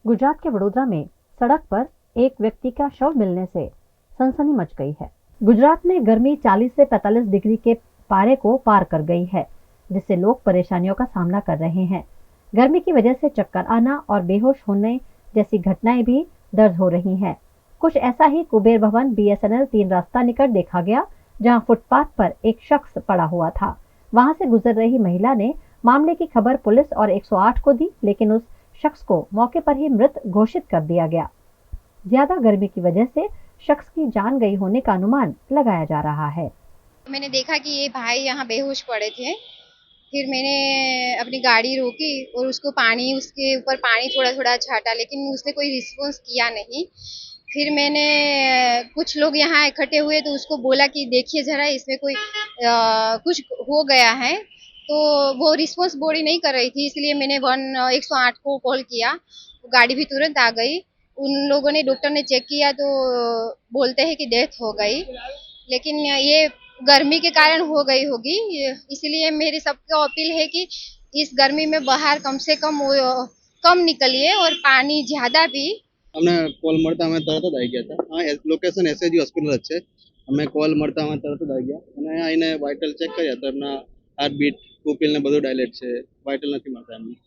गुजरात के वडोदरा में सड़क पर एक व्यक्ति का शव मिलने से सनसनी मच गई है। गुजरात में गर्मी 40 से 45 डिग्री के पारे को पार कर गई है, जिससे लोग परेशानियों का सामना कर रहे हैं। गर्मी की वजह से चक्कर आना और बेहोश होने जैसी घटनाएं भी दर्ज हो रही हैं। कुछ ऐसा ही कुबेर भवन BSNL 3 रास्ता निकट देखा गया, जहां फुटपाथ पर एक शख्स पड़ा हुआ था। वहां से गुजर रही महिला ने मामले की खबर पुलिस और 108 को दी, लेकिन उस शख्स को मौके पर ही मृत घोषित कर दिया गया। ज्यादा गर्मी की वजह से शख्स की जान गई होने का अनुमान लगाया जा रहा है। मैंने देखा कि ये भाई यहाँ बेहोश पड़े थे। फिर मैंने अपनी गाड़ी रोकी और उसके ऊपर पानी थोड़ा थोड़ा छाटा, लेकिन उसने कोई रिस्पॉन्स किया नहीं। फिर मैंने कुछ लोग यहाँ इकट्ठे हुए तो उसको बोला कि देखिए जरा इसमें कोई कुछ हो गया है, तो वो रिस्पॉन्स बॉडी नहीं कर रही थी, इसलिए मैंने 108 को कॉल किया। गाड़ी भी तुरंत आ गई। उन लोगों ने, डॉक्टर ने चेक किया तो बोलते हैं कि डेथ हो गई, लेकिन ये गर्मी के कारण हो गई होगी। इसलिए मेरी सबको अपील है कि इस गर्मी में बाहर कम से कम निकलिए और पानी ज्यादा पी। અમને કોલ મળતા અમે તરત જ આવી ગયા હતા. હા, લોકેશન SAG હોસ્પિટલ જ છે. અમે કોલ મળતા અમે તરત જ આવી ગયા અને અહીંયા આવીને વાઇટલ ચેક કર્યા તો એમના હાર્ટ બીટ, પુપિલ ને બધું ડાયલેટ છે, વાઇટલ નથી મળતા એમને.